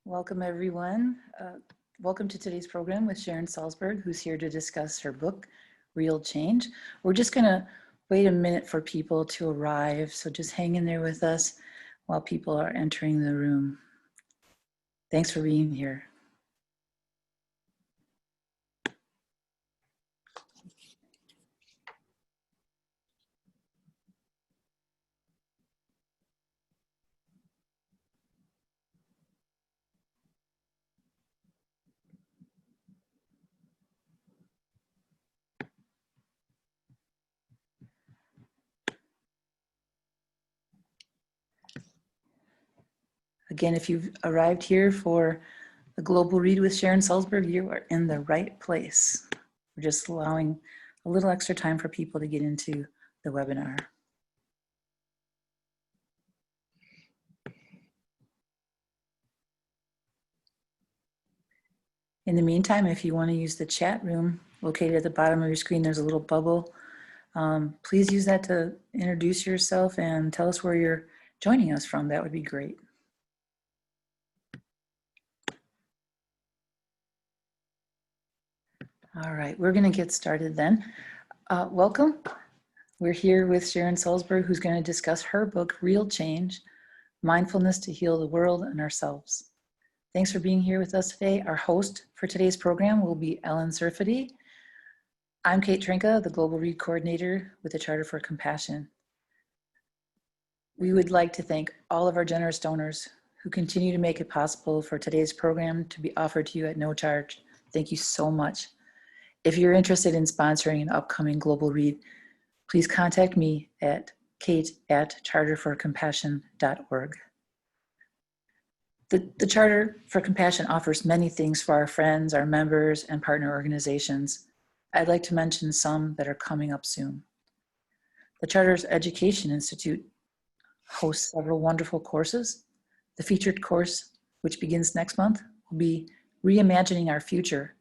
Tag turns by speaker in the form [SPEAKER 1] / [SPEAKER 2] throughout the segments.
[SPEAKER 1] Welcome, everyone. Welcome to today's program with Sharon Salzberg, who's here to discuss her book, Real Change. We're just going to wait a minute for people to arrive, so just hang in there with us while people are entering the room. Thanks for being here. Again, if you've arrived here for the Global Read with Sharon Salzberg, you are in the right place. We're just allowing a little extra time for people to get into the webinar. In the meantime, if you want to use the chat room located at the bottom of your screen, there's a little bubble. Please use that to introduce yourself and tell us where you're joining us from. That would be great. All right, we're going to get started then. Welcome. We're here with Sharon Salzberg, who's going to discuss her book, Real Change, Mindfulness to Heal the World and Ourselves. Thanks for being here with us today. Our host for today's program will be Ellen Serfity. I'm Kate Trinka, the Global Read Coordinator with the Charter for Compassion. We would like to thank all of our generous donors who continue to make it possible for today's program to be offered to you at no charge. Thank you so much. If you're interested in sponsoring an upcoming Global Read, please contact me at kate@charterforcompassion.org. The Charter for Compassion offers many things for our friends, our members, and partner organizations. I'd like to mention some that are coming up soon. The Charter's Education Institute hosts several wonderful courses. The featured course, which begins next month, will be Reimagining Our Future,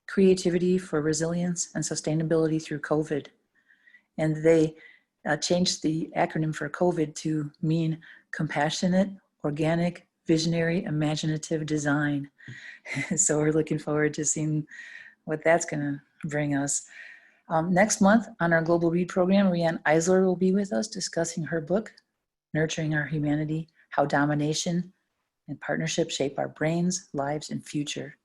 [SPEAKER 1] Creativity for Resilience and Sustainability Through COVID. And they changed the acronym for COVID to mean Compassionate, Organic, Visionary, Imaginative Design. So we're looking forward to seeing what that's going to bring us. Next month on our Global Read program, Rianne Eisler will be with us discussing her book, Nurturing Our Humanity, How Domination and Partnership Shape Our Brains, Lives, and Future.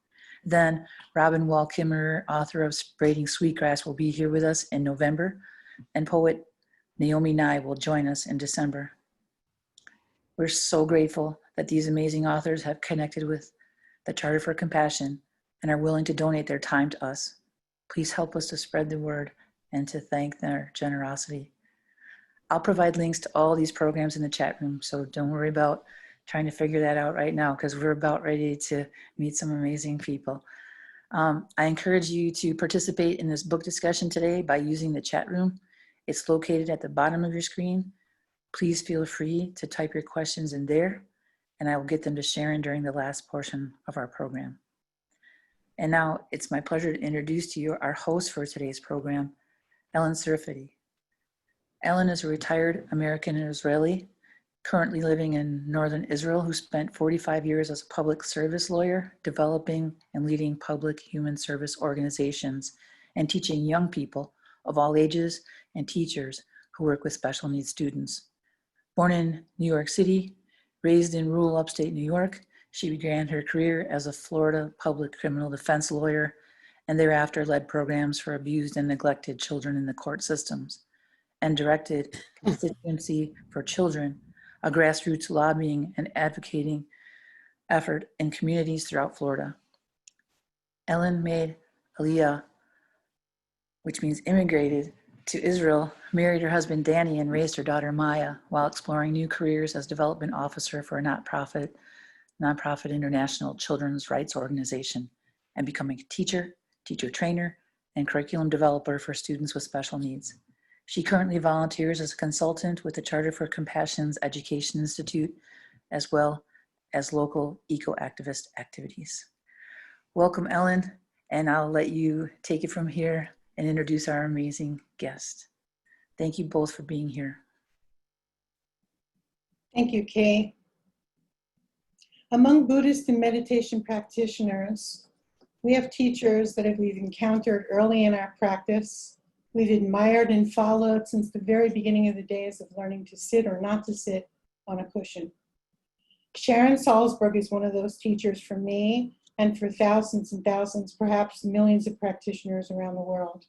[SPEAKER 1] Then Robin Wall-Kimmerer, author of Braiding Sweetgrass, will be here with us in November, and poet Naomi Nye will join us in December. We're so grateful that these amazing authors have connected with the Charter for Compassion and are willing to donate their time to us. Please help us to spread the word and to thank their generosity. I'll provide links to all these programs in the chat room, so don't worry about trying to figure that out right now, because we're about ready to meet some amazing people. I encourage you to participate in this book discussion today by using the chat room. It's located at the bottom of your screen. Please feel free to type your questions in there, and I will get them to Sharon during the last portion of our program. And now it's my pleasure to introduce to you our host for today's program, Ellen Serfity. Ellen is a retired American and Israeli, currently living in northern Israel, who spent 45 years as a public service lawyer, developing and leading public human service organizations and teaching young people of all ages and teachers who work with special needs students. Born in New York City, raised in rural upstate New York, she began her career as a Florida public criminal defense lawyer and thereafter led programs for abused and neglected children in the court systems and directed Constituency for Children, a grassroots lobbying and advocating effort in communities throughout Florida. Ellen made Aliyah, which means immigrated, to Israel, married her husband Danny, and raised her daughter Maya while exploring new careers as development officer for a nonprofit international children's rights organization, and becoming a teacher trainer, and curriculum developer for students with special needs. She currently volunteers as a consultant with the Charter for Compassion's Education Institute, as well as local eco-activist activities. Welcome, Ellen, and I'll let you take it from here and introduce our amazing guest. Thank you both for being here.
[SPEAKER 2] Thank you, Kay. Among Buddhist and meditation practitioners, we have teachers that we've encountered early in our practice. We've admired and followed since the very beginning of the days of learning to sit or not to sit on a cushion. Sharon Salzberg is one of those teachers for me and for thousands and thousands, perhaps millions of practitioners around the world.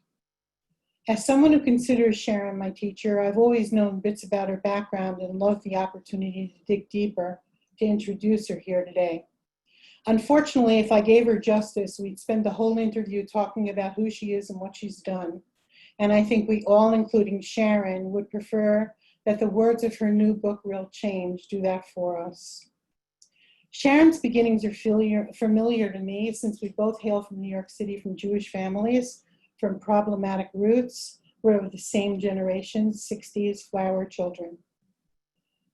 [SPEAKER 2] As someone who considers Sharon my teacher, I've always known bits about her background and loved the opportunity to dig deeper to introduce her here today. Unfortunately, if I gave her justice, we'd spend the whole interview talking about who she is and what she's done. And I think we all, including Sharon, would prefer that the words of her new book, Real Change, do that for us. Sharon's beginnings are familiar to me since we both hail from New York City from Jewish families, from problematic roots. We're of the same generation, 60s flower children.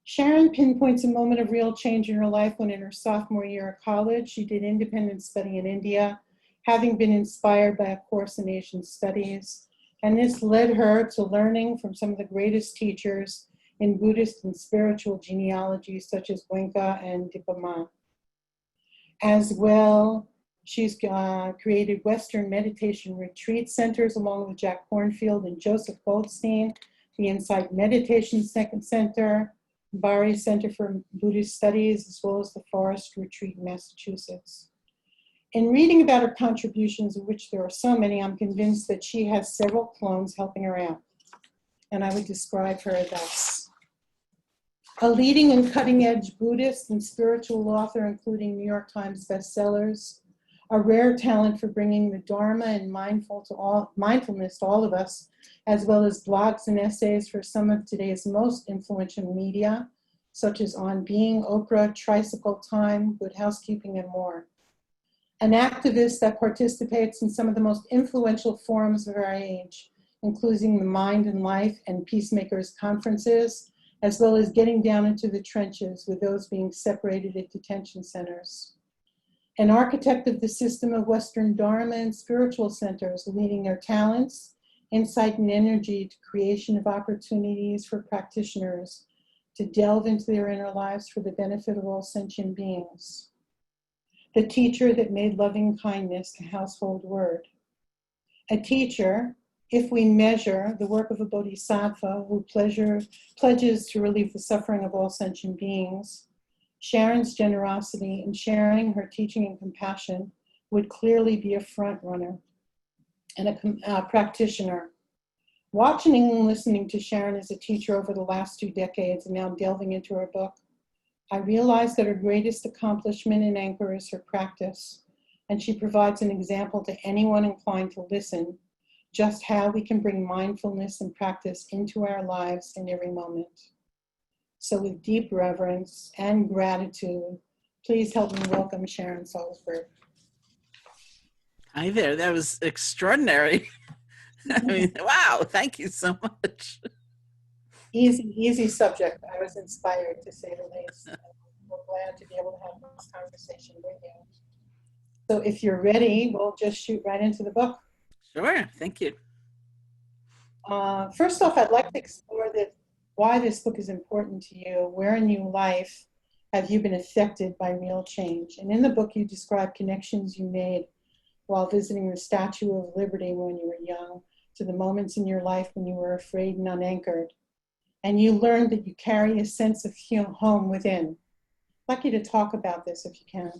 [SPEAKER 2] Sharon pinpoints a moment of real change in her life when in her sophomore year of college, she did independent study in India, having been inspired by a course in Asian studies. And this led her to learning from some of the greatest teachers in Buddhist and spiritual genealogies such as Goenka and Dipama. As well, she's created Western meditation retreat centers along with Jack Kornfield and Joseph Goldstein, the Insight Meditation Center, Bari Center for Buddhist Studies, as well as the Forest Retreat in Massachusetts. In reading about her contributions, of which there are so many, I'm convinced that she has several clones helping her out. And I would describe her thus: a leading and cutting-edge Buddhist and spiritual author, including New York Times bestsellers, a rare talent for bringing the Dharma and mindfulness to all of us, as well as blogs and essays for some of today's most influential media, such as On Being, Oprah, Tricycle Time, Good Housekeeping, and more. An activist that participates in some of the most influential forums of our age, including the Mind and Life and Peacemakers conferences, as well as getting down into the trenches with those being separated at detention centers. An architect of the system of Western Dharma and spiritual centers, leading their talents, insight, and energy to creation of opportunities for practitioners to delve into their inner lives for the benefit of all sentient beings. The teacher that made lovingkindness a household word. A teacher, if we measure the work of a bodhisattva who pledges to relieve the suffering of all sentient beings, Sharon's generosity in sharing her teaching and compassion would clearly be a front runner and a practitioner. Watching and listening to Sharon as a teacher over the last 2 decades and now delving into her book, I realized that her greatest accomplishment and anchor is her practice, and she provides an example to anyone inclined to listen just how we can bring mindfulness and practice into our lives in every moment. So with deep reverence and gratitude, please help me welcome Sharon Salzberg.
[SPEAKER 3] Hi there, that was extraordinary. I mean, wow, thank you so much.
[SPEAKER 2] Easy subject. I was inspired, to say the least. We're glad to be able to have this conversation with you. So if you're ready, we'll just shoot right into the book.
[SPEAKER 3] Sure, thank you.
[SPEAKER 2] First off, I'd like to explore why this book is important to you. Where in your life have you been affected by real change? And in the book, you describe connections you made while visiting the Statue of Liberty when you were young, to the moments in your life when you were afraid and unanchored. And you learned that you carry a sense of home within. I'd like you to talk about this if you can.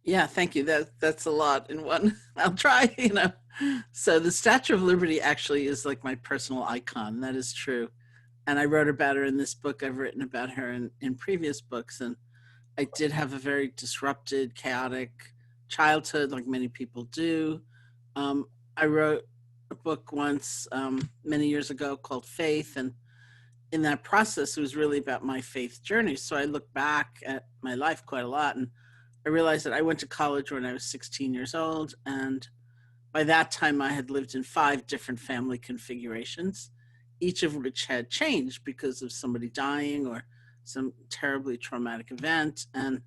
[SPEAKER 3] Yeah, thank you. That's a lot in one. I'll try, So the Statue of Liberty actually is like my personal icon. That is true. And I wrote about her in this book. I've written about her in previous books. And I did have a very disrupted, chaotic childhood, like many people do. I wrote a book once, many years ago, called Faith. And in that process, it was really about my faith journey. So I look back at my life quite a lot, and I realized that I went to college when I was 16 years old. And by that time, I had lived in 5 different family configurations, each of which had changed because of somebody dying or some terribly traumatic event. And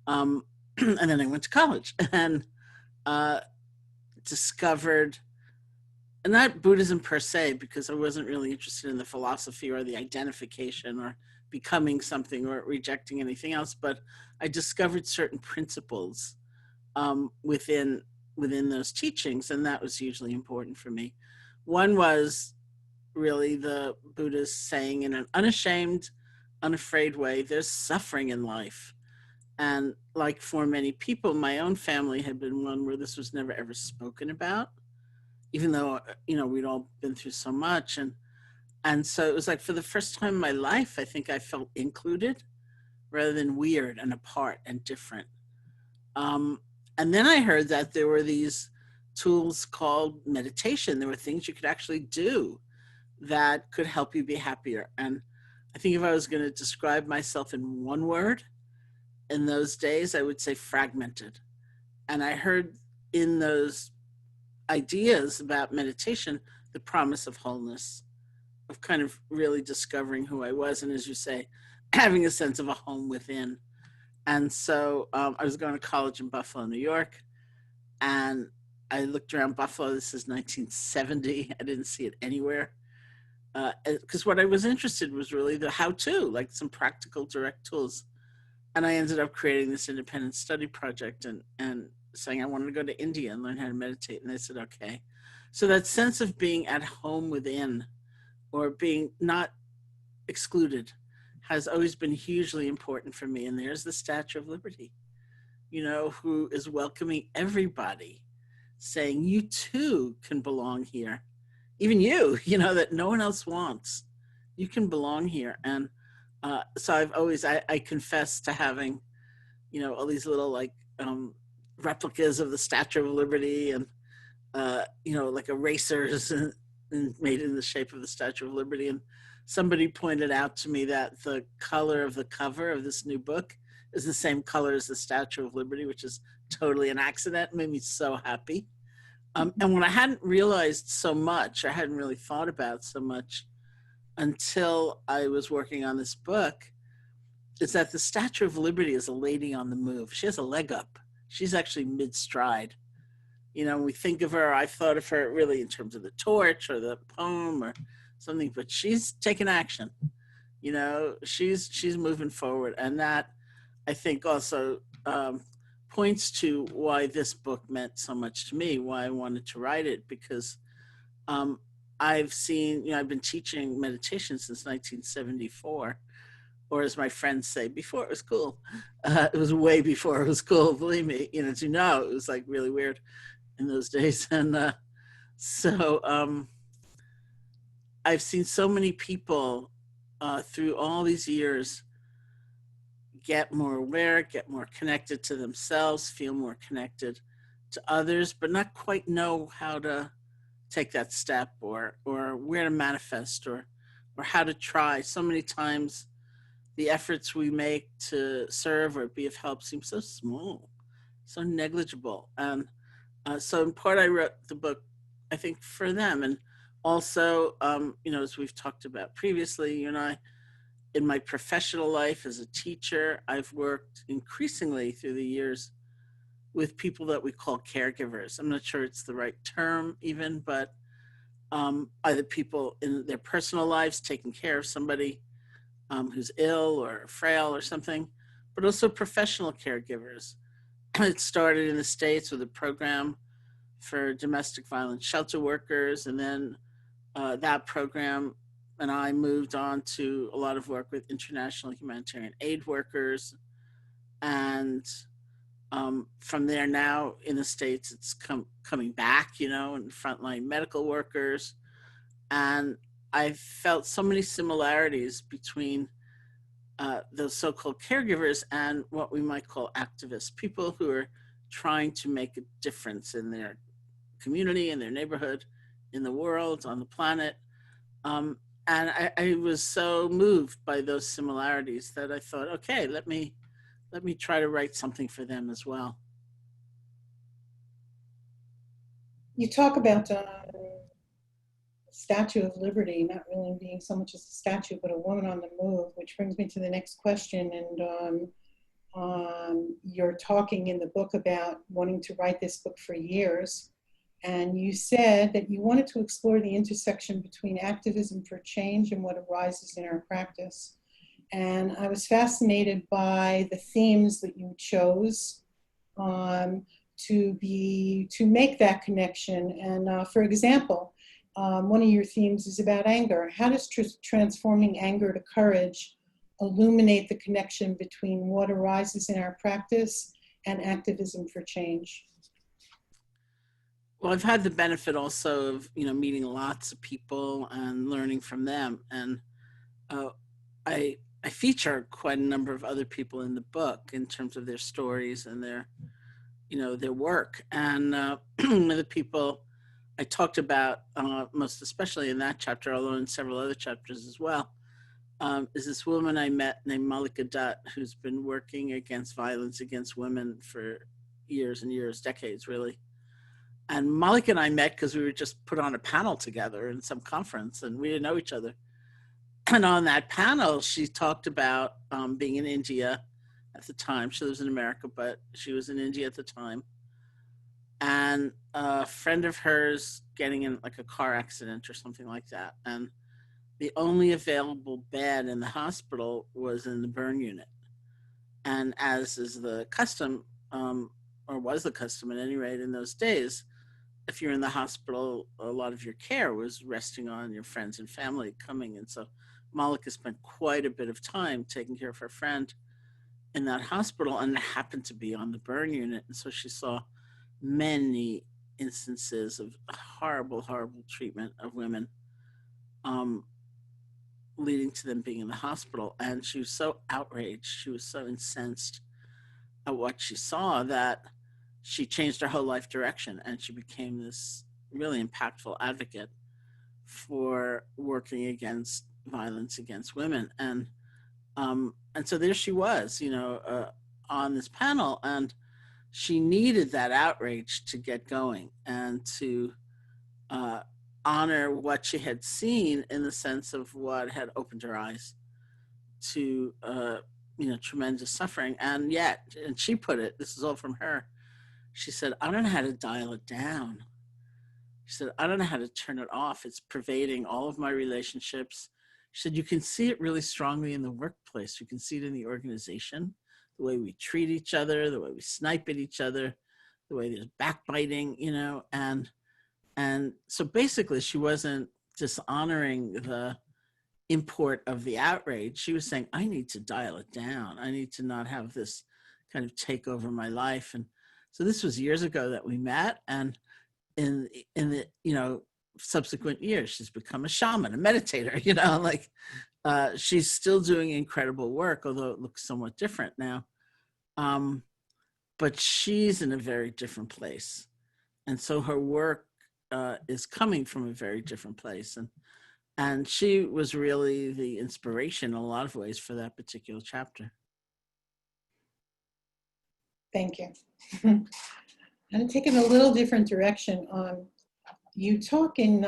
[SPEAKER 3] and then I went to college and discovered, and not Buddhism per se, because I wasn't really interested in the philosophy or the identification or becoming something or rejecting anything else, but I discovered certain principles within those teachings, and that was hugely important for me. One was really the Buddha's saying in an unashamed, unafraid way, there's suffering in life. And like for many people, my own family had been one where this was never ever spoken about, even though, we'd all been through so much. And so it was like for the first time in my life, I think I felt included rather than weird and apart and different. And then I heard that there were these tools called meditation. There were things you could actually do that could help you be happier. And I think if I was going to describe myself in one word in those days, I would say fragmented. And I heard in those ideas about meditation, the promise of wholeness, of kind of really discovering who I was. And as you say, having a sense of a home within. And so I was going to college in Buffalo, New York, and I looked around Buffalo. This is 1970. I didn't see it anywhere. Because what I was interested in was really the how-to, like some practical direct tools. And I ended up creating this independent study project and saying I wanted to go to India and learn how to meditate. And they said, okay. So that sense of being at home within or being not excluded has always been hugely important for me. And there's the Statue of Liberty, who is welcoming everybody, saying you too can belong here. Even you, that no one else wants. You can belong here. And so I've always, I confess to having, all these little replicas of the Statue of Liberty and, like erasers and made in the shape of the Statue of Liberty. And somebody pointed out to me that the color of the cover of this new book is the same color as the Statue of Liberty, which is totally an accident. It made me so happy. And what I hadn't realized so much, I hadn't really thought about so much until I was working on this book, is that the Statue of Liberty is a lady on the move. She has a leg up. She's actually mid-stride. When we think of her, I thought of her really in terms of the torch or the poem or something, but she's taking action. She's moving forward. And that, I think, also points to why this book meant so much to me, why I wanted to write it, because I've seen, I've been teaching meditation since 1974, or as my friends say, before it was cool. It was way before it was cool, believe me. As you know, it was like really weird in those days. And so I've seen so many people through all these years get more aware, get more connected to themselves, feel more connected to others, but not quite know how to take that step or where to manifest or how to try. So many times the efforts we make to serve or be of help seem so small, so negligible. And so in part I wrote the book, I think, for them. And also, as we've talked about previously, you and I, in my professional life as a teacher, I've worked increasingly through the years with people that we call caregivers. I'm not sure it's the right term even, but either people in their personal lives taking care of somebody who's ill or frail or something, but also professional caregivers. It started in the States with a program for domestic violence shelter workers, and then that program and I moved on to a lot of work with international humanitarian aid workers. And from there now in the States, it's coming back, and frontline medical workers. And I felt so many similarities between those so-called caregivers and what we might call activists, people who are trying to make a difference in their community, in their neighborhood, in the world, on the planet. And I was so moved by those similarities that I thought, okay, let me try to write something for them as well.
[SPEAKER 2] You talk about Statue of Liberty not really being so much as a statue, but a woman on the move, which brings me to the next question. And you're talking in the book about wanting to write this book for years. And you said that you wanted to explore the intersection between activism for change and what arises in our practice. And I was fascinated by the themes that you chose to make that connection. And for example, one of your themes is about anger. How does transforming anger to courage illuminate the connection between what arises in our practice and activism for change?
[SPEAKER 3] Well, I've had the benefit also of, meeting lots of people and learning from them. And uh, I feature quite a number of other people in the book in terms of their stories and their work. And one of the people I talked about, most especially in that chapter, although in several other chapters as well, is this woman I met named Malika Dutt, who's been working against violence against women for years and years, decades, really. And Malika and I met because we were just put on a panel together in some conference, and we didn't know each other. And on that panel, she talked about being in India at the time. She lives in America, but she was in India at the time. And a friend of hers getting in like a car accident or something like that. And the only available bed in the hospital was in the burn unit. And as is the custom, or was the custom at any rate in those days, if you're in the hospital, a lot of your care was resting on your friends and family coming. And so Malika spent quite a bit of time taking care of her friend in that hospital, and it happened to be on the burn unit. And so she saw many instances of horrible, horrible treatment of women, leading to them being in the hospital. And she was so outraged, she was so incensed at what she saw that she changed her whole life direction, and she became this really impactful advocate for working against violence against women. And so there she was, on this panel, and she needed that outrage to get going and to honor what she had seen in the sense of what had opened her eyes to tremendous suffering. And yet, and she put it, this is all from her, she said, I don't know how to dial it down. She said, I don't know how to turn it off. It's pervading all of my relationships. She said, you can see it really strongly in the workplace. You can see it in the organization, the way we treat each other, the way we snipe at each other, the way there's backbiting, and so basically she wasn't dishonoring the import of the outrage. She was saying, I need to dial it down. I need to not have this kind of take over my life. And so this was years ago that we met, and in the subsequent years, she's become a shaman, a meditator. She's still doing incredible work, although it looks somewhat different now. But she's in a very different place, and so her work is coming from a very different place, and she was really the inspiration in a lot of ways for that particular chapter.
[SPEAKER 2] Thank you. I'm going to take it a little different direction. You talk in,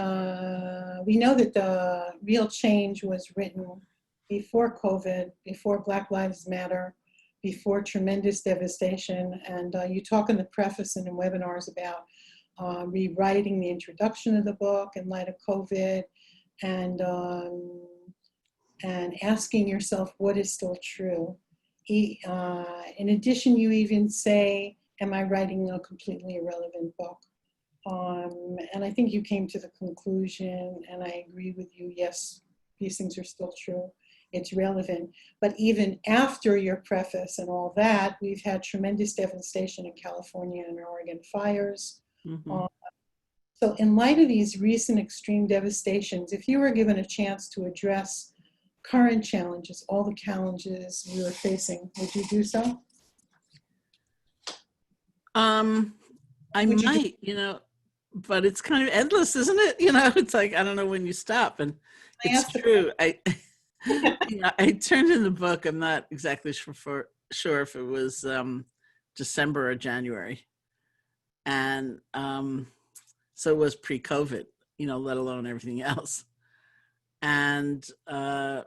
[SPEAKER 2] we know that the Real Change was written before COVID, before Black Lives Matter, before tremendous devastation. And you talk in the preface and in webinars about rewriting the introduction of the book in light of COVID, and asking yourself what is still true. In addition, you even say, am I writing a completely irrelevant book? And I think you came to the conclusion, and I agree with you, yes, these things are still true. It's relevant. But even after your preface and all that, we've had tremendous devastation in California and Oregon fires.
[SPEAKER 3] Mm-hmm.
[SPEAKER 2] So in light of these recent extreme devastations, if you were given a chance to address current challenges, all the challenges we were facing, would you do so?
[SPEAKER 3] I might, but it's kind of endless, isn't it? It's like, I don't know when you stop. And it's true. I turned in the book. I'm not exactly sure if it was December or January. And so it was pre-COVID, let alone everything else. And a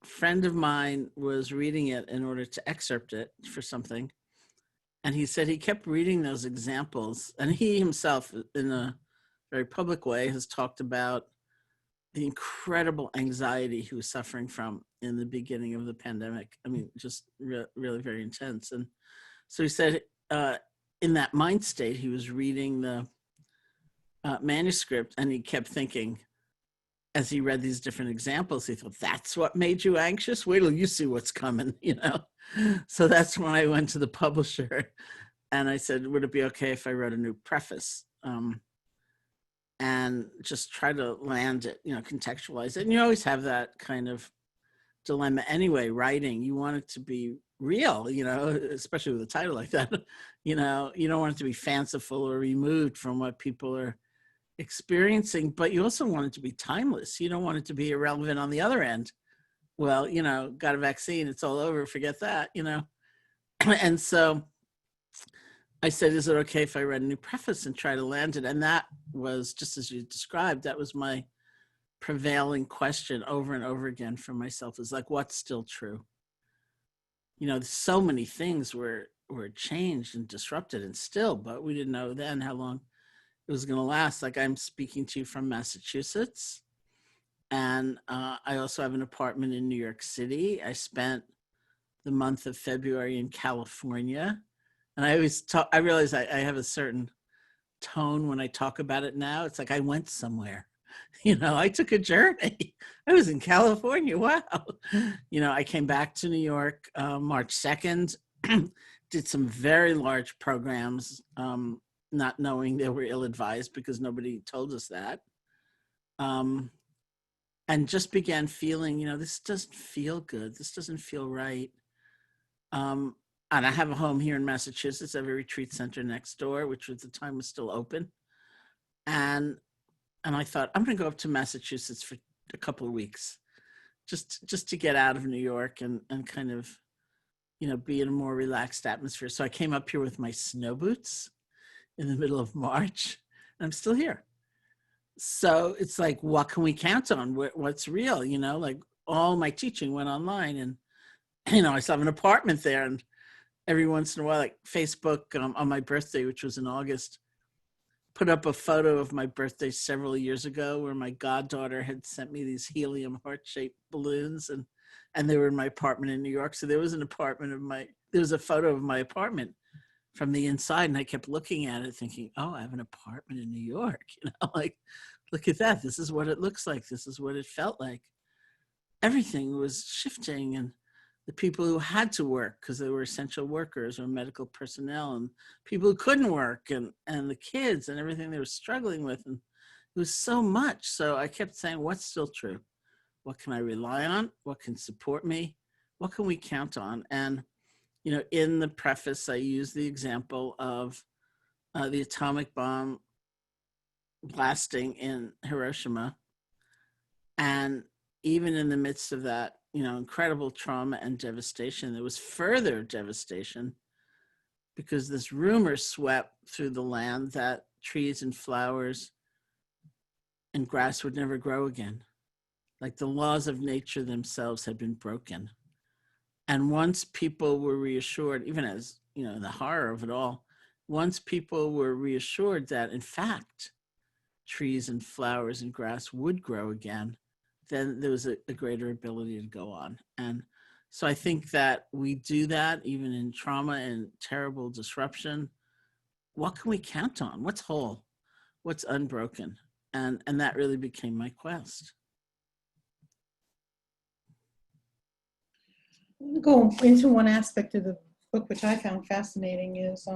[SPEAKER 3] friend of mine was reading it in order to excerpt it for something. And he said he kept reading those examples. And he himself, in a very public way, has talked about the incredible anxiety he was suffering from in the beginning of the pandemic. I mean, just really very intense. And so he said, in that mind state, he was reading the manuscript, and he kept thinking, as he read these different examples, he thought, that's what made you anxious? Wait till you see what's coming, you know? So that's when I went to the publisher and I said, would it be okay if I wrote a new preface? And just try to land it, you know, contextualize it. And you always have that kind of dilemma anyway, writing. You want it to be real, you know, especially with a title like that. You know, you don't want it to be fanciful or removed from what people are experiencing, but you also want it to be timeless. You don't want it to be irrelevant on the other end. Well, you know, got a vaccine, it's all over, forget that, you know. And so I said, is it okay if I read a new preface and try to land it? And that was, just as you described, that was my prevailing question over and over again for myself, is like, what's still true? You know, so many things were changed and disrupted and still, but we didn't know then how long it was going to last. Like, I'm speaking to you from Massachusetts, and I also have an apartment in New York City. I spent the month of February in California, and I always talk, I realize I have a certain tone when I talk about it now. It's like I went somewhere, you know, I took a journey. I was in California. Wow. You know, I came back to New York March 2nd, did some very large programs, not knowing they were ill-advised because nobody told us that. And just began feeling, you know, this doesn't feel good. This doesn't feel right. And I have a home here in Massachusetts. I have a retreat center next door, which at the time was still open. And I thought, I'm going to go up to Massachusetts for a couple of weeks, just to get out of New York and kind of, you know, be in a more relaxed atmosphere. So I came up here with my snow boots in the middle of March, and I'm still here. So it's like, what can we count on? What's real? You know, like all my teaching went online, and, you know, I still have an apartment there. And every once in a while, like Facebook on my birthday, which was in August, put up a photo of my birthday several years ago where my goddaughter had sent me these helium heart-shaped balloons, and they were in my apartment in New York. So there was a photo of my apartment from the inside, and I kept looking at it thinking, oh, I have an apartment in New York, you know, like, look at that. This is what it looks like. This is what it felt like. Everything was shifting, and the people who had to work because they were essential workers or medical personnel, and people who couldn't work, and the kids and everything they were struggling with. And it was so much. So I kept saying, what's still true? What can I rely on? What can support me? What can we count on? And, you know, in the preface, I use the example of the atomic bomb blasting in Hiroshima. And even in the midst of that, you know, incredible trauma and devastation, there was further devastation because this rumor swept through the land that trees and flowers and grass would never grow again. Like the laws of nature themselves had been broken. And once people were reassured, even as, you know, the horror of it all, once people were reassured that, in fact, trees and flowers and grass would grow again, then there was a greater ability to go on. And so I think that we do that even in trauma and terrible disruption. What can we count on? What's whole? What's unbroken? And that really became my quest.
[SPEAKER 2] Go into one aspect of the book which I found fascinating is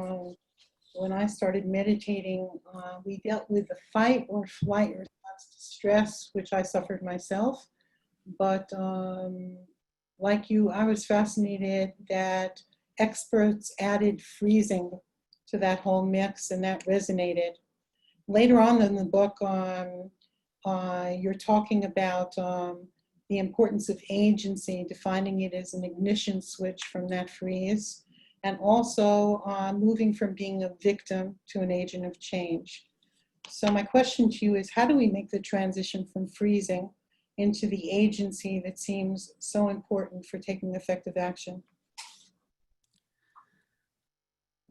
[SPEAKER 2] when I started meditating, we dealt with the fight or flight response to stress, which I suffered myself. But like you, I was fascinated that experts added freezing to that whole mix, and that resonated. Later on in the book, you're talking about the importance of agency, defining it as an ignition switch from that freeze, and also moving from being a victim to an agent of change. So my question to you is, how do we make the transition from freezing into the agency that seems so important for taking effective action?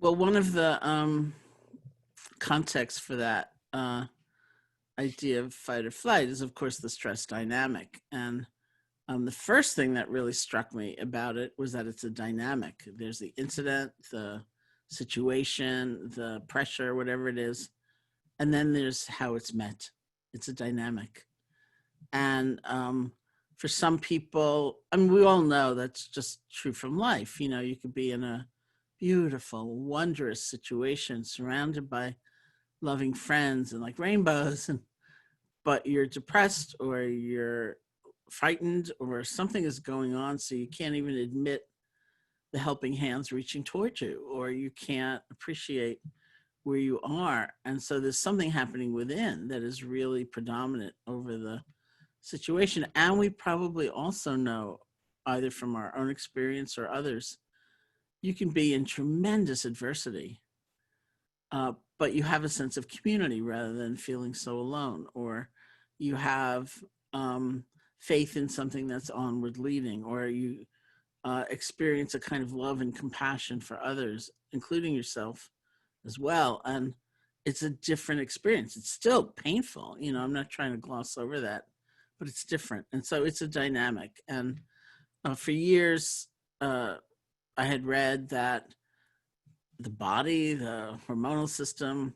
[SPEAKER 3] Well, one of the contexts for that idea of fight or flight is, of course, the stress dynamic. And The first thing that really struck me about it was that it's a dynamic. There's the incident, the situation, the pressure, whatever it is, and then there's how it's met. It's a dynamic. And for some people, I mean, we all know that's just true from life. You know, you could be in a beautiful, wondrous situation surrounded by loving friends and like rainbows, but you're depressed or you're frightened or something is going on, so you can't even admit the helping hands reaching towards you, or you can't appreciate where you are. And so there's something happening within that is really predominant over the situation. And we probably also know, either from our own experience or others, you can be in tremendous adversity, but you have a sense of community rather than feeling so alone, or you have faith in something that's onward leading, or you experience a kind of love and compassion for others, including yourself as well. And it's a different experience. It's still painful. You know, I'm not trying to gloss over that, but it's different. And so it's a dynamic. And for years, I had read that the body, the hormonal system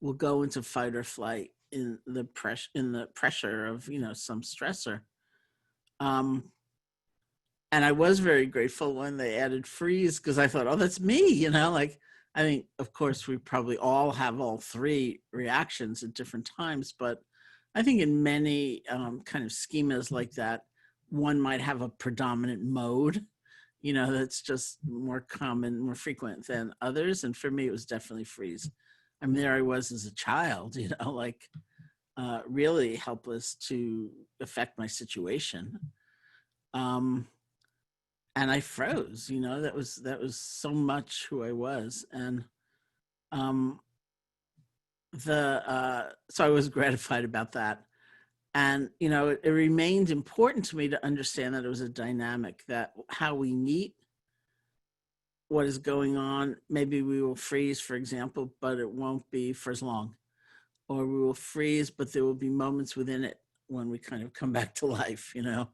[SPEAKER 3] will go into fight or flight in the pressure of, you know, some stressor. And I was very grateful when they added freeze, because I thought, oh, that's me, you know, like, I mean, of course, we probably all have all three reactions at different times, but I think in many kind of schemas like that, one might have a predominant mode, you know, that's just more common, more frequent than others. And for me, it was definitely freeze. I mean, there I was as a child, you know, like really helpless to affect my situation. And I froze, you know, that was so much who I was. And so I was gratified about that. And, you know, it remained important to me to understand that it was a dynamic, that how we meet what is going on, maybe we will freeze, for example, but it won't be for as long. Or we will freeze, but there will be moments within it when we kind of come back to life, you know.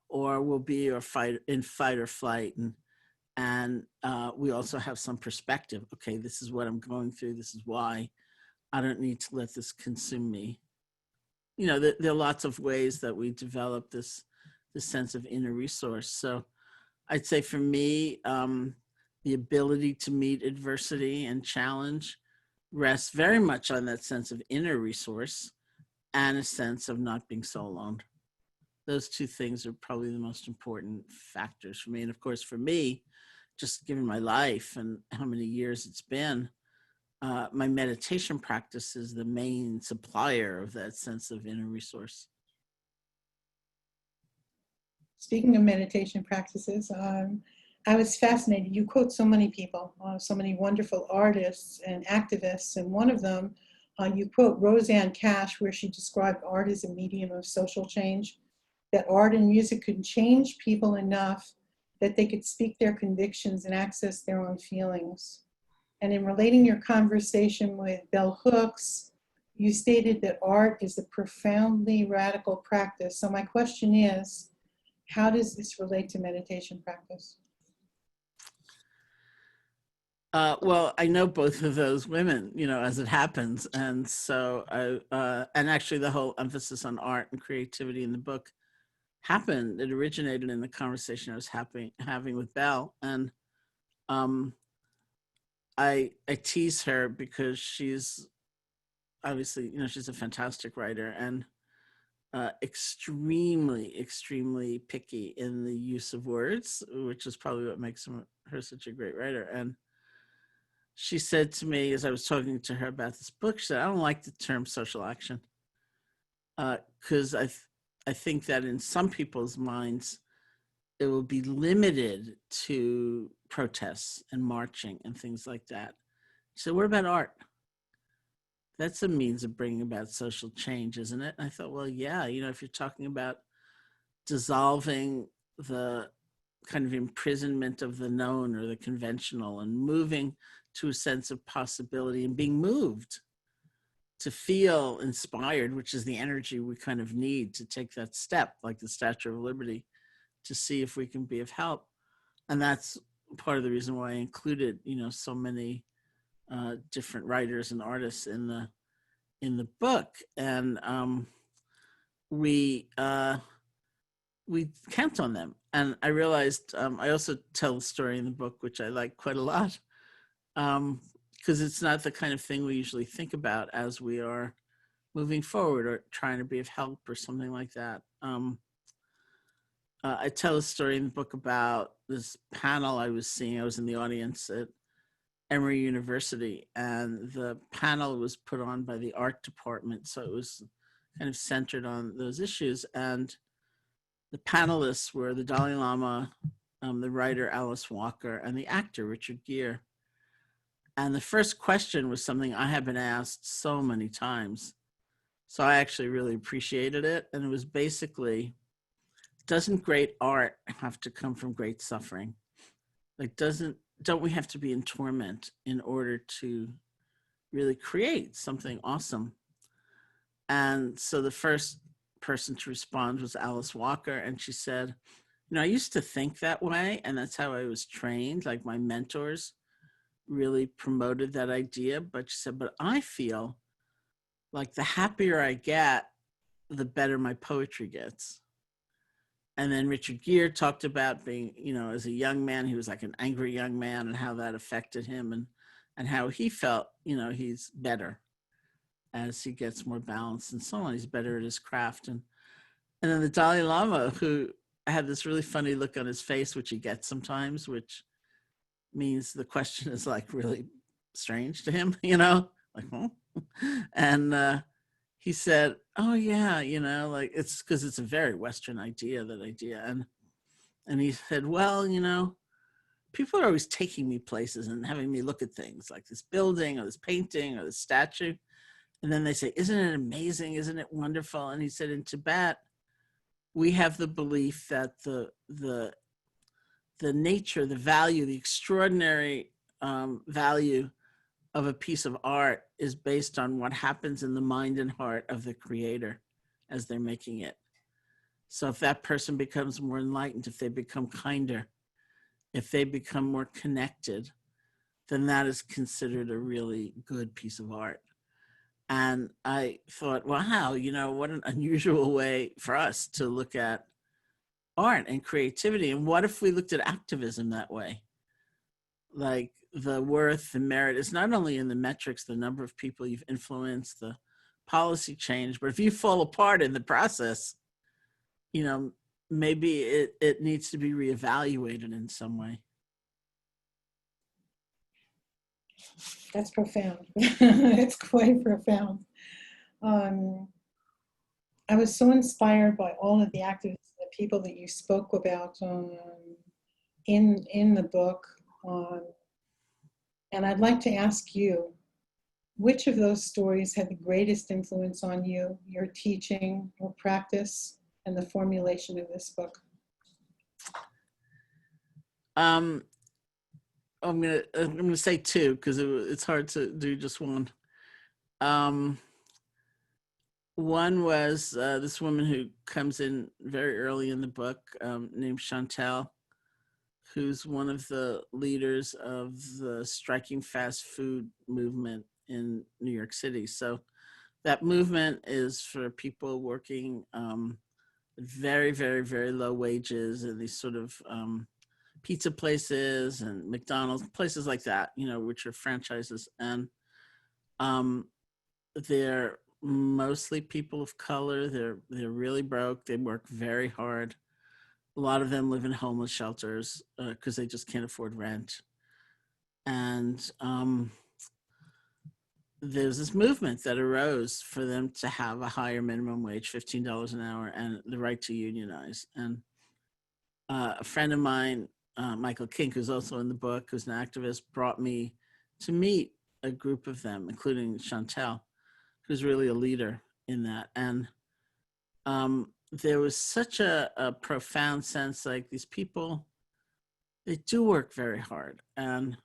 [SPEAKER 3] Or we'll be fight or flight, and we also have some perspective. Okay, this is what I'm going through. This is why I don't need to let this consume me. You know, there are lots of ways that we develop this sense of inner resource. So I'd say for me, the ability to meet adversity and challenge rests very much on that sense of inner resource and a sense of not being so alone. Those two things are probably the most important factors for me. And of course, for me, just given my life and how many years it's been, my meditation practice is the main supplier of that sense of inner resource.
[SPEAKER 2] Speaking of meditation practices, I was fascinated. You quote so many people, so many wonderful artists and activists. And one of them, you quote Rosanne Cash, where she described art as a medium of social change, that art and music could change people enough that they could speak their convictions and access their own feelings. And in relating your conversation with Bell Hooks, you stated that art is a profoundly radical practice. So my question is, how does this relate to meditation practice?
[SPEAKER 3] Well, I know both of those women, you know, as it happens. And so and actually the whole emphasis on art and creativity in the book happened. It originated in the conversation I was having with Belle. And I tease her because she's obviously, you know, she's a fantastic writer and extremely picky in the use of words, which is probably what makes her such a great writer. And she said to me, as I was talking to her about this book, she said, I don't like the term social action, because I think that in some people's minds, it will be limited to protests and marching and things like that. She said, what about art? That's a means of bringing about social change, isn't it? And I thought, well, yeah, you know, if you're talking about dissolving the kind of imprisonment of the known or the conventional and moving to a sense of possibility and being moved to feel inspired, which is the energy we kind of need to take that step, like the Statue of Liberty, to see if we can be of help. And that's part of the reason why I included, so many different writers and artists in the book. And we count on them. And I realized I also tell a story in the book, which I like quite a lot, because it's not the kind of thing we usually think about as we are moving forward or trying to be of help or something like that. I tell a story in the book about this panel I was seeing. I was in the audience at Emory University, and the panel was put on by the art department, so it was kind of centered on those issues. And the panelists were the Dalai Lama, the writer Alice Walker, and the actor Richard Gere. And the first question was something I have been asked so many times, so I actually really appreciated it. And it was basically, doesn't great art have to come from great suffering? Like, don't we have to be in torment in order to really create something awesome? And so the first person to respond was Alice Walker, and she said, I used to think that way, and that's how I was trained. Like, my mentors really promoted that idea, but she said, but I feel like the happier I get, the better my poetry gets. And then Richard Gere talked about being, as a young man, he was like an angry young man, and how that affected him, and how he felt, he's better as he gets more balanced and so on. He's better at his craft. And then the Dalai Lama, who had this really funny look on his face, which he gets sometimes, which means the question is like really strange to him, like, huh? And he said, oh yeah, like, it's because it's a very Western idea, that idea. And he said, well, people are always taking me places and having me look at things like this building or this painting or this statue. And then they say, isn't it amazing? Isn't it wonderful? And he said, in Tibet, we have the belief that the nature, the value, the extraordinary value of a piece of art is based on what happens in the mind and heart of the creator as they're making it. So if that person becomes more enlightened, if they become kinder, if they become more connected, then that is considered a really good piece of art. And I thought, wow, what an unusual way for us to look at art and creativity. And what if we looked at activism that way? Like, the worth, the merit is not only in the metrics, the number of people you've influenced, the policy change, but if you fall apart in the process, maybe it needs to be reevaluated in some way.
[SPEAKER 2] That's profound. It's quite profound. I was so inspired by all of the activists, the people that you spoke about in the book. And I'd like to ask you, which of those stories had the greatest influence on you, your teaching or practice, and the formulation of this book?
[SPEAKER 3] I'm gonna say two, because it's hard to do just one. One was this woman who comes in very early in the book, named Chantal, who's one of the leaders of the striking fast food movement in New York City. So that movement is for people working very, very, very low wages in these sort of pizza places and McDonald's, places like that, which are franchises. And they're mostly people of color. They're really broke. They work very hard. A lot of them live in homeless shelters because they just can't afford rent. And there's this movement that arose for them to have a higher minimum wage, $15 an hour, and the right to unionize. And a friend of mine, Michael Kink, who's also in the book, who's an activist, brought me to meet a group of them, including Chantal, who's really a leader in that. And there was such a profound sense, like, these people, they do work very hard. And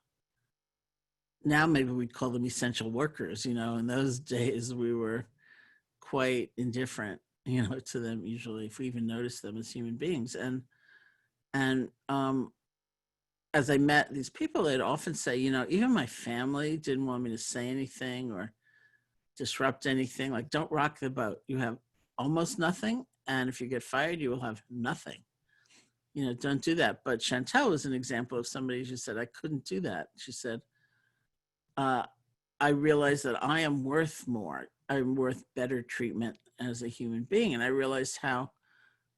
[SPEAKER 3] now maybe we'd call them essential workers. In those days we were quite indifferent, to them usually, if we even noticed them as human beings. And as I met these people, they'd often say, even my family didn't want me to say anything or disrupt anything. Like, don't rock the boat. You have almost nothing. And if you get fired, you will have nothing. Don't do that. But Chantel was an example of somebody who said, I couldn't do that. She said, I realized that I am worth more. I'm worth better treatment as a human being. And I realized how,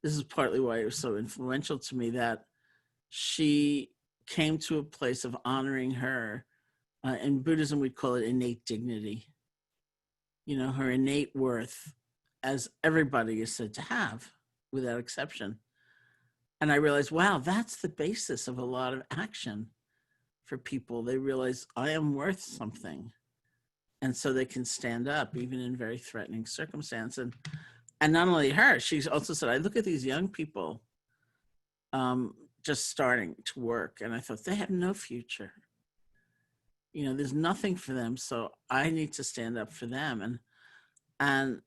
[SPEAKER 3] this is partly why it was so influential to me, that she came to a place of honoring her. In Buddhism, we'd call it innate dignity. Her innate worth, as everybody is said to have, without exception. And I realized, wow, that's the basis of a lot of action for people. They realize I am worth something. And so they can stand up even in very threatening circumstances. And not only her, she also said, I look at these young people just starting to work, and I thought, they have no future. There's nothing for them. So I need to stand up for them. And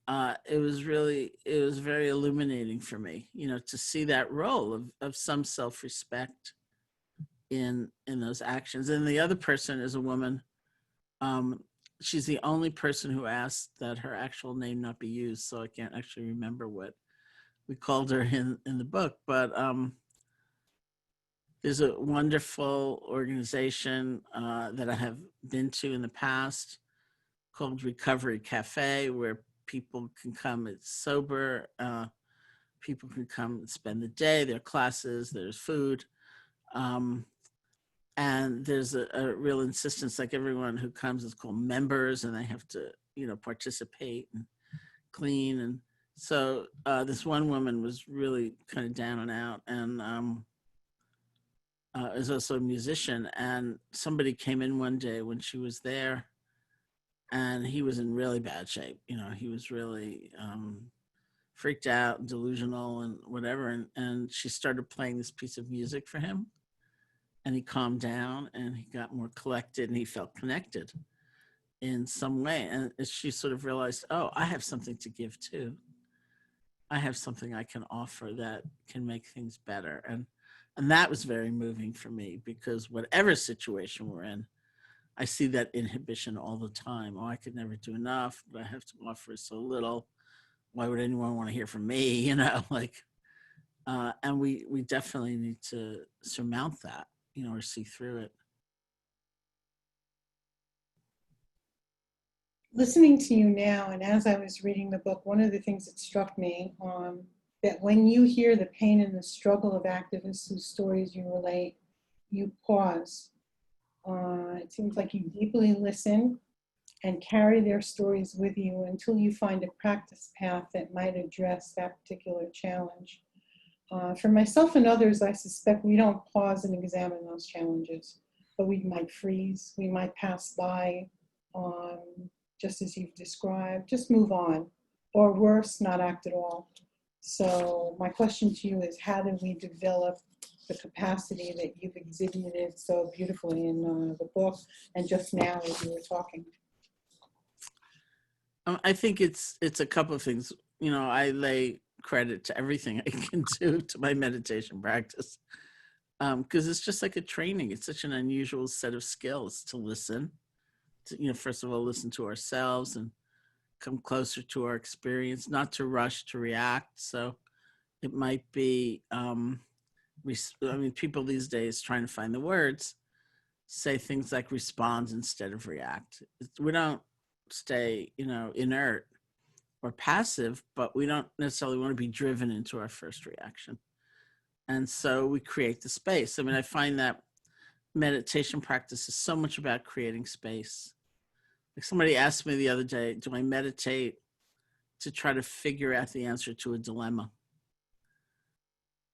[SPEAKER 3] it was very illuminating for me, to see that role of some self-respect in those actions. And the other person is a woman. She's the only person who asked that her actual name not be used, so I can't actually remember what we called her in the book. But there's a wonderful organization that I have been to in the past called Recovery Cafe, where people can come. It's sober. People can come and spend the day. There are classes. There's food. And there's a real insistence, like everyone who comes is called members, and they have to, participate and clean. And so this one woman was really kind of down and out, and is also a musician. And somebody came in one day when she was there, and he was in really bad shape. He was really freaked out and delusional and whatever. And she started playing this piece of music for him. And he calmed down and he got more collected and he felt connected in some way. And she sort of realized, oh, I have something to give too. I have something I can offer that can make things better. And that was very moving for me, because whatever situation we're in, I see that inhibition all the time. Oh, I could never do enough, but I have to offer so little. Why would anyone want to hear from me? And we definitely need to surmount that, or see through it.
[SPEAKER 2] Listening to you now, and as I was reading the book, one of the things that struck me, that when you hear the pain and the struggle of activists whose stories you relate, you pause. It seems like you deeply listen and carry their stories with you until you find a practice path that might address that particular challenge. For myself and others, I suspect we don't pause and examine those challenges, but we might freeze, we might pass by, just as you've described, just move on, or worse, not act at all. So my question to you is, how do we develop the capacity that you've exhibited so beautifully in the book and just now as you were talking?
[SPEAKER 3] I think it's a couple of things. I lay credit to everything I can do to my meditation practice, because it's just like a training. It's such an unusual set of skills to listen, to, first of all, listen to ourselves and come closer to our experience, not to rush to react. So it might be, people these days trying to find the words, say things like respond instead of react. We don't stay, inert or passive, but we don't necessarily want to be driven into our first reaction. And so we create the space. I find that meditation practice is so much about creating space. Like somebody asked me the other day, do I meditate to try to figure out the answer to a dilemma?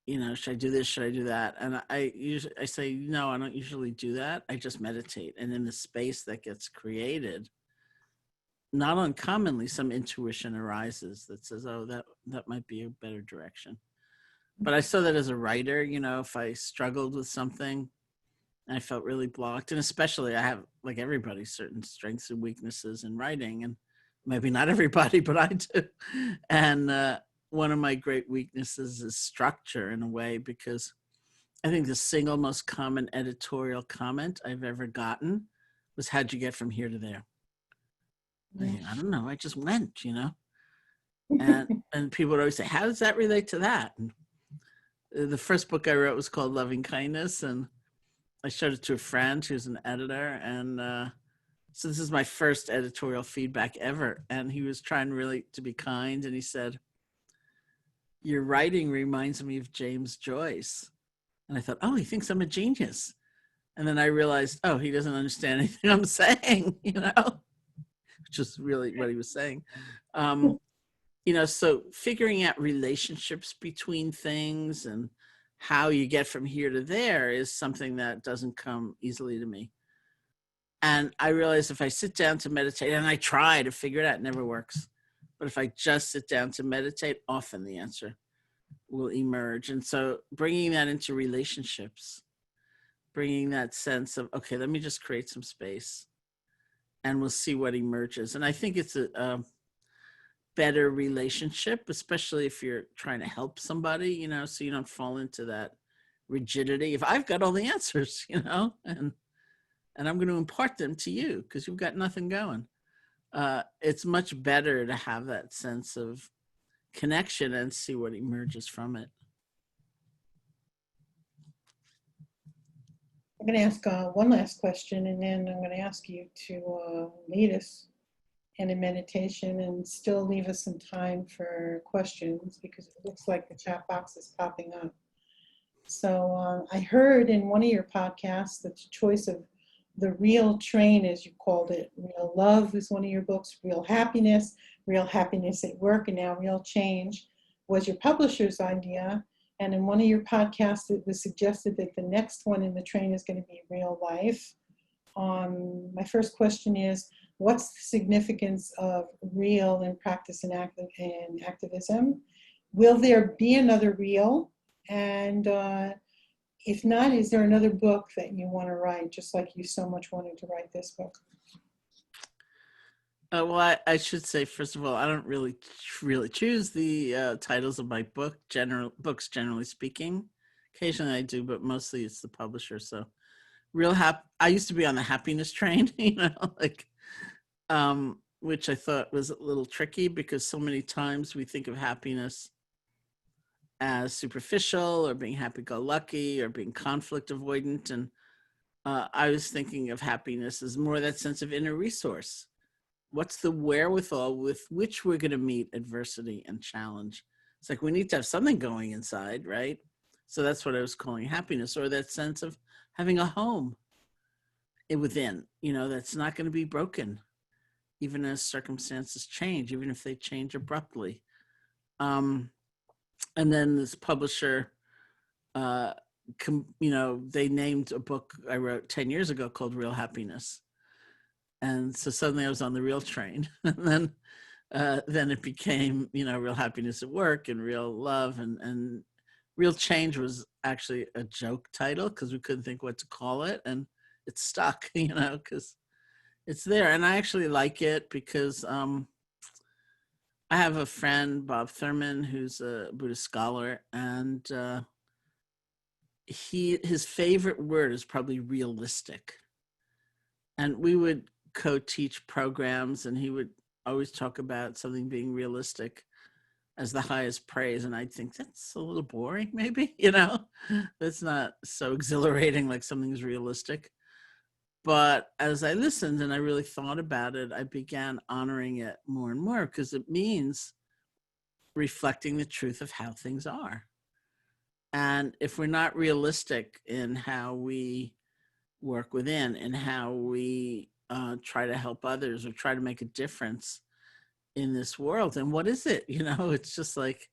[SPEAKER 3] Should I do this? Should I do that? And I say, no, I don't usually do that. I just meditate. And in the space that gets created, not uncommonly, some intuition arises that says, oh, that might be a better direction. But I saw that as a writer, if I struggled with something And I felt really blocked. And especially I have, like everybody, certain strengths and weaknesses in writing, and maybe not everybody, but I do. And one of my great weaknesses is structure in a way, because I think the single most common editorial comment I've ever gotten was, how'd you get from here to there? I don't know. I just went, and people would always say, how does that relate to that? And the first book I wrote was called Lovingkindness, and I showed it to a friend who's an editor, and so this is my first editorial feedback ever, and he was trying really to be kind, and he said, your writing reminds me of James Joyce. And I thought, oh, he thinks I'm a genius. And then I realized, oh, he doesn't understand anything I'm saying, which is really what he was saying. So figuring out relationships between things and how you get from here to there is something that doesn't come easily to me. And I realized if I sit down to meditate, and I try to figure it out, it never works. But if I just sit down to meditate, often the answer will emerge. And so bringing that into relationships, bringing that sense of, okay, let me just create some space and we'll see what emerges. And I think it's a better relationship, especially if you're trying to help somebody, so you don't fall into that rigidity. If I've got all the answers, and I'm going to impart them to you because you've got nothing going. It's much better to have that sense of connection and see what emerges from it.
[SPEAKER 2] I'm going to ask one last question, and then I'm going to ask you to lead us in a meditation and still leave us some time for questions, because it looks like the chat box is popping up. So I heard in one of your podcasts that the choice of the real train, as you called it, Real Love is one of your books, Real Happiness at Work, and now Real Change was your publisher's idea. And in one of your podcasts, it was suggested that the next one in the train is going to be Real Life. My first question is, what's the significance of real in practice and activism? Will there be another Real? And if not, is there another book that you want to write, just like you so much wanted to write this book?
[SPEAKER 3] Well, I should say, first of all, I don't really choose the titles of my books, generally speaking. Occasionally I do, but mostly it's the publisher. So I used to be on the happiness train, which I thought was a little tricky, because so many times we think of happiness as superficial or being happy-go-lucky or being conflict avoidant. And I was thinking of happiness as more that sense of inner resource. What's the wherewithal with which we're going to meet adversity and challenge? It's like we need to have something going inside, right? So that's what I was calling happiness, or that sense of having a home within, that's not going to be broken, even as circumstances change, even if they change abruptly. And then this publisher, they named a book I wrote 10 years ago called Real Happiness. And so suddenly I was on the real train. And then it became, Real Happiness at Work and Real Love, and Real Change was actually a joke title because we couldn't think what to call it. And it stuck, because it's there. And I actually like it because I have a friend, Bob Thurman, who's a Buddhist scholar, and his favorite word is probably realistic. And we would co-teach programs, and he would always talk about something being realistic as the highest praise. And I'd think that's a little boring, maybe, that's not so exhilarating like something's realistic. But as I listened and I really thought about it, I began honoring it more and more, because it means reflecting the truth of how things are. And if we're not realistic in how we work within and how we try to help others or try to make a difference in this world, and what is it? It's just like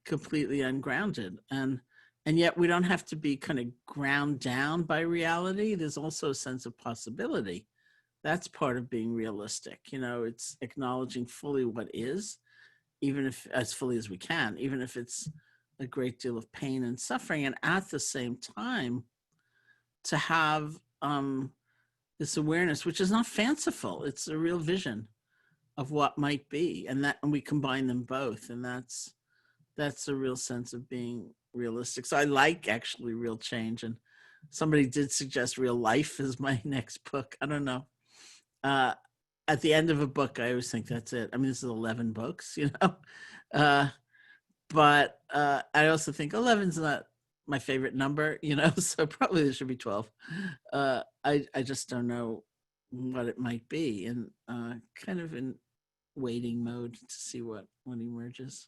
[SPEAKER 3] completely ungrounded. And yet we don't have to be kind of ground down by reality. There's also a sense of possibility. That's part of being realistic. It's acknowledging fully what is, even if as fully as we can, even if it's a great deal of pain and suffering. And at the same time, to have this awareness, which is not fanciful. It's a real vision of what might be, and we combine them both, and that's a real sense of being realistic. So I like actually Real Change, and somebody did suggest Real Life is my next book. I don't know. At the end of a book, I always think that's it. I mean, this is 11 books, but I also think 11's not my favorite number, so probably there should be 12. I just don't know what it might be, and kind of in waiting mode to see what emerges.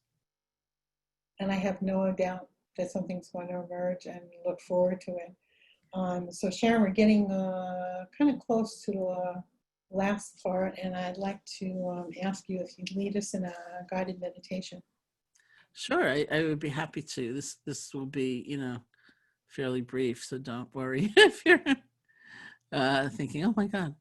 [SPEAKER 2] And I have no doubt that something's going to emerge, and look forward to it. So Sharon, we're getting kind of close to the last part, and I'd like to ask you if you'd lead us in a guided meditation.
[SPEAKER 3] Sure, I would be happy to. This will be, fairly brief, so don't worry if you're thinking, oh my God.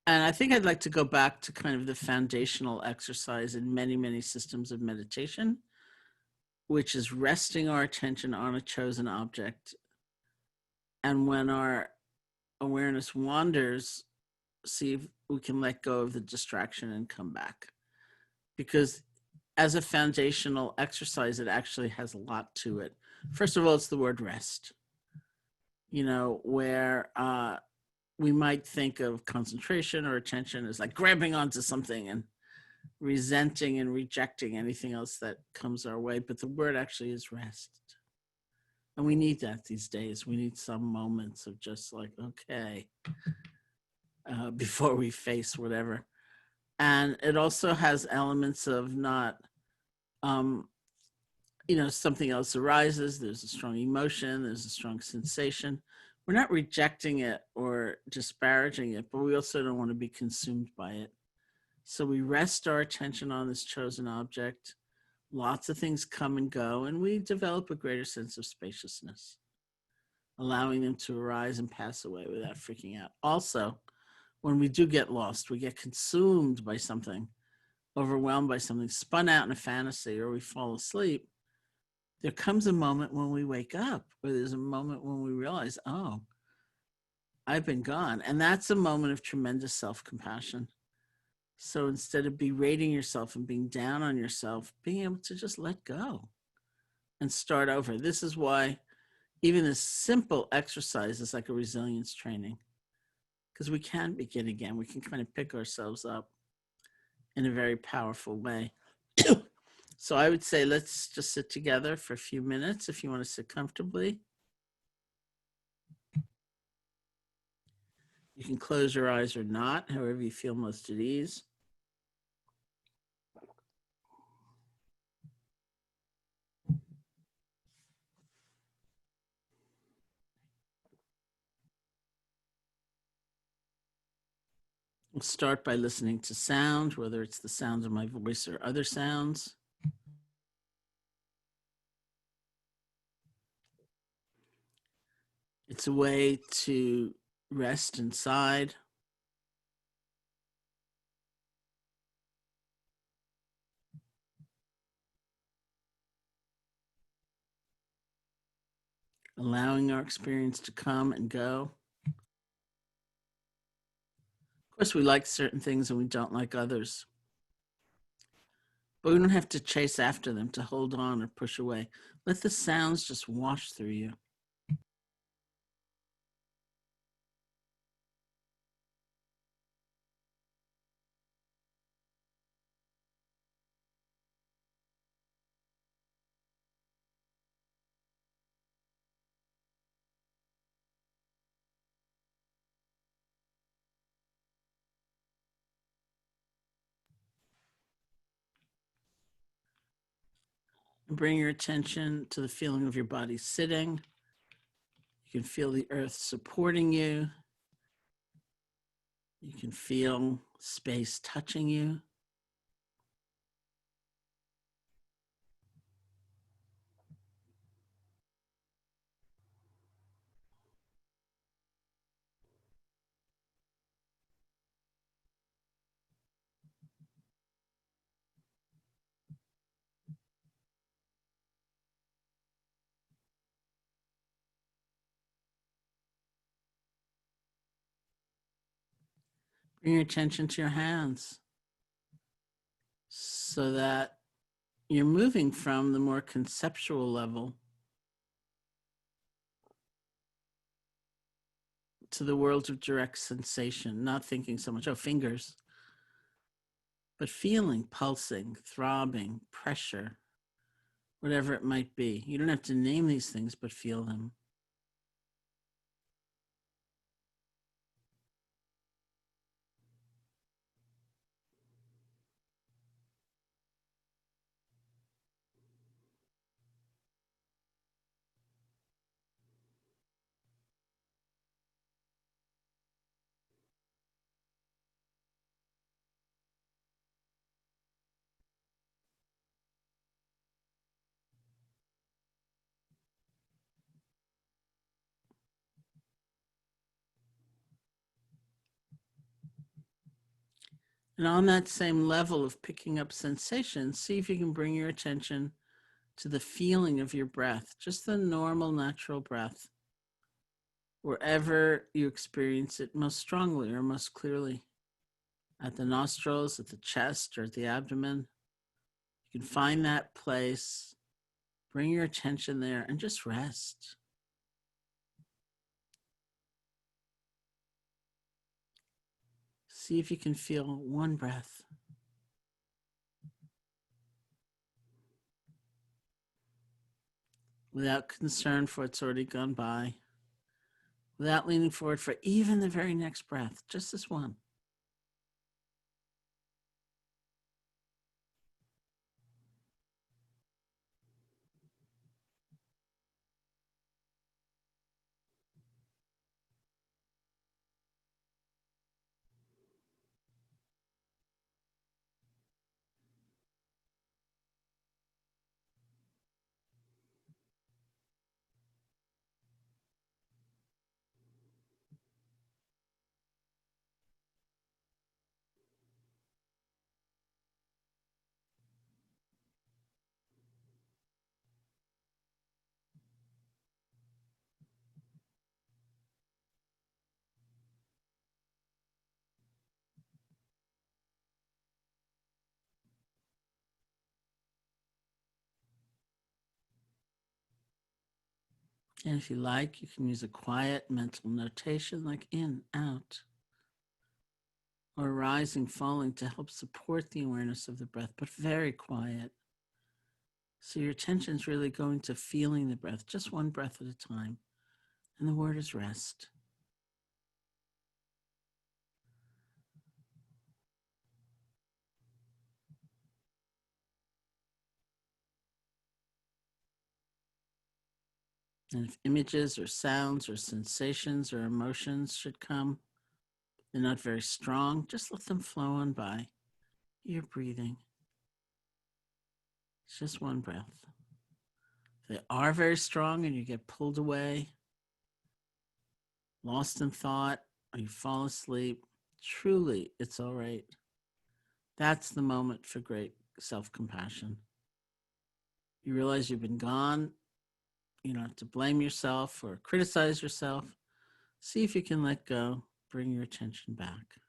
[SPEAKER 3] And I think I'd like to go back to kind of the foundational exercise in many, many systems of meditation, which is resting our attention on a chosen object. And when our awareness wanders, see if we can let go of the distraction and come back. Because as a foundational exercise, it actually has a lot to it. First of all, it's the word rest, where we might think of concentration or attention as like grabbing onto something and resenting and rejecting anything else that comes our way. But the word actually is rest. And we need that these days. We need some moments of just like, okay, before we face whatever. And it also has elements of not, something else arises. There's a strong emotion. There's a strong sensation. We're not rejecting it or disparaging it, but we also don't want to be consumed by it. So we rest our attention on this chosen object. Lots of things come and go, and we develop a greater sense of spaciousness, allowing them to arise and pass away without freaking out. Also, when we do get lost, we get consumed by something, overwhelmed by something, spun out in a fantasy, or we fall asleep, there comes a moment when we wake up, or there's a moment when we realize, oh, I've been gone. And that's a moment of tremendous self-compassion. So instead of berating yourself and being down on yourself, being able to just let go and start over. This is why even this simple exercise is like a resilience training, because we can begin again. We can kind of pick ourselves up in a very powerful way. So I would say let's just sit together for a few minutes if you want to sit comfortably. You can close your eyes or not, however you feel most at ease. We'll start by listening to sound, whether it's the sounds of my voice or other sounds. It's a way to rest inside. Allowing our experience to come and go. Of course, we like certain things and we don't like others. But we don't have to chase after them, to hold on or push away. Let the sounds just wash through you. Bring your attention to the feeling of your body sitting. You can feel the earth supporting you. You can feel space touching you. Bring your attention to your hands so that you're moving from the more conceptual level to the world of direct sensation, not thinking so much, oh, fingers, but feeling, pulsing, throbbing, pressure, whatever it might be. You don't have to name these things, but feel them. And on that same level of picking up sensations, see if you can bring your attention to the feeling of your breath, just the normal, natural breath, wherever you experience it most strongly or most clearly, at the nostrils, at the chest, or at the abdomen. You can find that place, bring your attention there, and just rest. See if you can feel one breath. Without concern for what's already gone by, without leaning forward for even the very next breath, just this one. And if you like, you can use a quiet mental notation like in, out, or rising, falling to help support the awareness of the breath, but very quiet. So your attention is really going to feeling the breath, just one breath at a time. And the word is rest. And if images or sounds or sensations or emotions should come, they're not very strong, just let them flow on by. You're breathing. It's just one breath. If they are very strong and you get pulled away, lost in thought, or you fall asleep, truly, it's all right. That's the moment for great self-compassion. You realize you've been gone. You don't have to blame yourself or criticize yourself. See if you can let go, bring your attention back.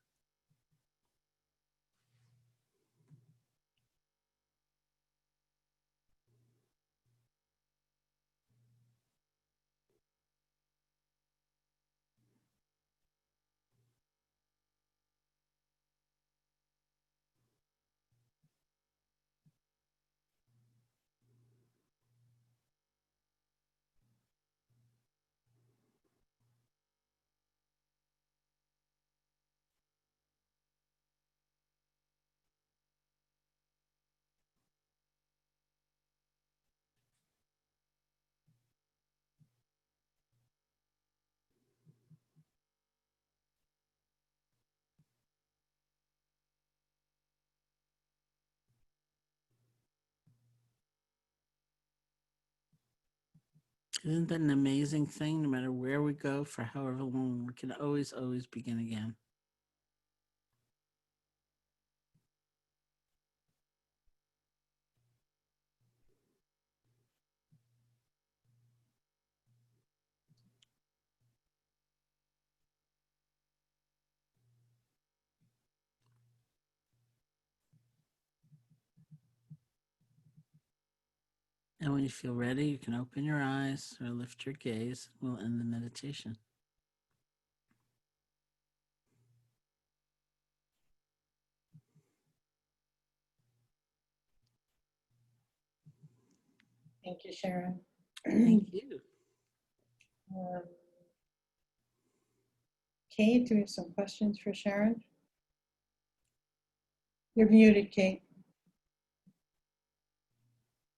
[SPEAKER 3] Isn't that an amazing thing? No matter where we go for however long, we can always, always begin again. And when you feel ready, you can open your eyes or lift your gaze. We'll end the meditation.
[SPEAKER 2] Thank you, Sharon.
[SPEAKER 3] Thank you.
[SPEAKER 2] Kate, do we have some questions for Sharon? You're muted, Kate.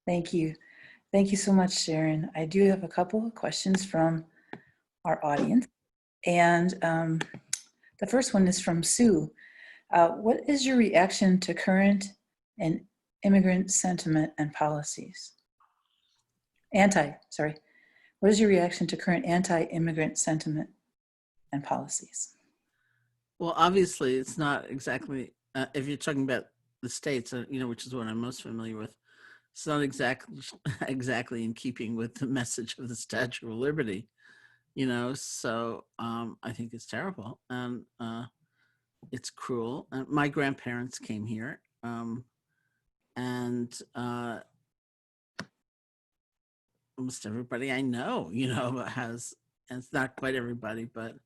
[SPEAKER 1] Thank you. Thank you so much, Sharon. I do have a couple of questions from our audience. And the first one is from Sue. What is your reaction to current and immigrant sentiment and policies? What is your reaction to current anti-immigrant sentiment and policies?
[SPEAKER 3] Well, obviously, it's not exactly, if you're talking about the States, which is what I'm most familiar with, it's not exactly in keeping with the message of the Statue of Liberty, so I think it's terrible and it's cruel. My grandparents came here and almost everybody I know, has, and it's not quite everybody, but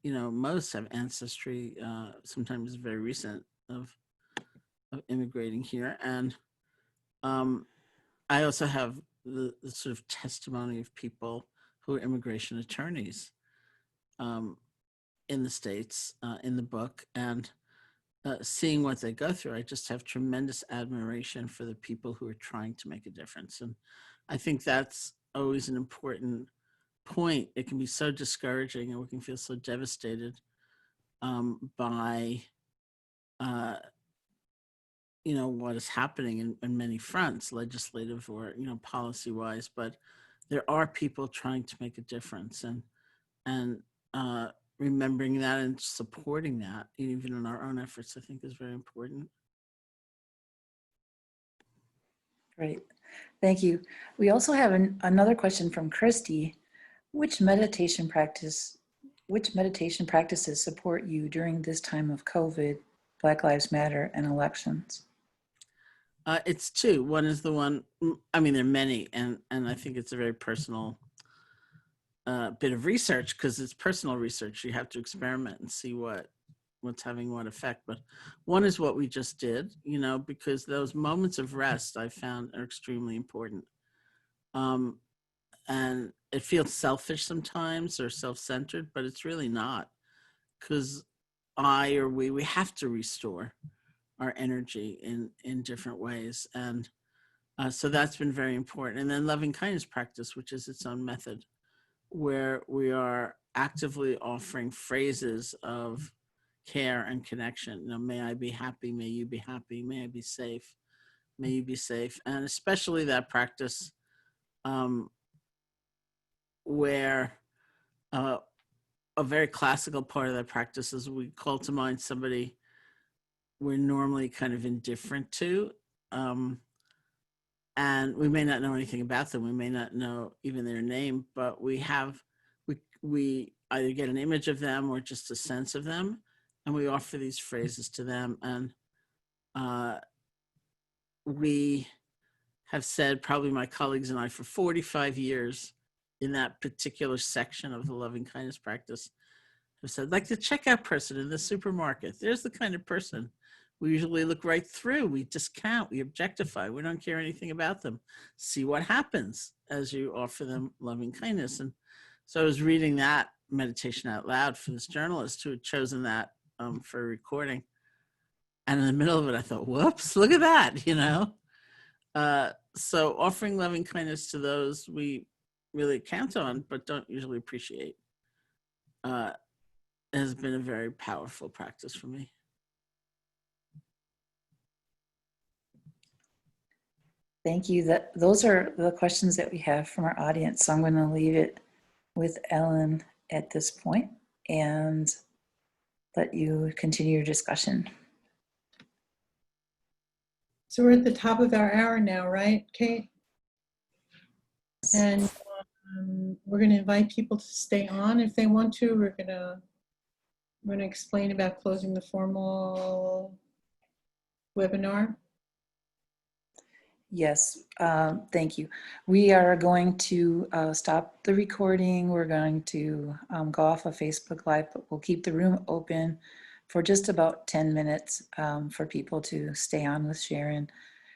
[SPEAKER 3] most have ancestry, sometimes very recent, of immigrating here. And I also have the sort of testimony of people who are immigration attorneys in the States, in the book, and seeing what they go through. I just have tremendous admiration for the people who are trying to make a difference. And I think that's always an important point. It can be so discouraging and we can feel so devastated by what is happening in many fronts, legislative or policy wise, but there are people trying to make a difference, and remembering that and supporting that even in our own efforts, I think, is very important.
[SPEAKER 1] Great, thank you. We also have another question from Christy. Which meditation practices support you during this time of COVID, Black Lives Matter, and elections?
[SPEAKER 3] It's two. One is the one, I mean, there are many, and I think it's a very personal bit of research, because it's personal research. You have to experiment and see what's having what effect. But one is what we just did, because those moments of rest I found are extremely important. And it feels selfish sometimes or self-centered, but it's really not, because we have to restore our energy in different ways. And so that's been very important. And then loving kindness practice, which is its own method, where we are actively offering phrases of care and connection. May I be happy, may you be happy, may I be safe, may you be safe. And especially that practice where a very classical part of that practice is we call to mind somebody we're normally kind of indifferent to, and we may not know anything about them. We may not know even their name, but we either get an image of them or just a sense of them, and we offer these phrases to them. And we have said, probably my colleagues and I, for 45 years in that particular section of the loving kindness practice, have said, like the checkout person in the supermarket, there's the kind of person we usually look right through. We discount, we objectify, we don't care anything about them. See what happens as you offer them loving kindness. And so I was reading that meditation out loud for this journalist who had chosen that for a recording. And in the middle of it, I thought, whoops, look at that, So offering loving kindness to those we really count on, but don't usually appreciate, has been a very powerful practice for me.
[SPEAKER 1] Thank you. Those are the questions that we have from our audience. So I'm going to leave it with Ellen at this point and let you continue your discussion.
[SPEAKER 2] So we're at the top of our hour now, right, Kate? And we're going to invite people to stay on if they want to. We're going to explain about closing the formal webinar.
[SPEAKER 1] Yes, thank you. We are going to stop the recording. We're going to go off of Facebook Live, but we'll keep the room open for just about 10 minutes for people to stay on with Sharon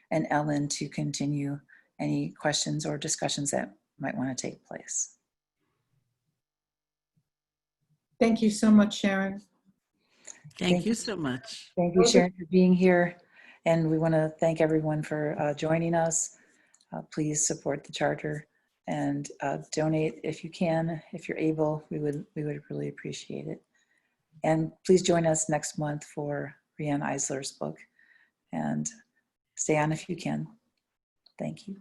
[SPEAKER 1] and Ellen to continue any questions or discussions that might want to take place.
[SPEAKER 2] Thank you so much, Sharon.
[SPEAKER 3] Thank you so much.
[SPEAKER 1] Thank you, Sharon, for being here. And we want to thank everyone for joining us. Please support the charter and donate if you can, if you're able. We would really appreciate it. And please join us next month for Riane Eisler's book. And stay on if you can. Thank you.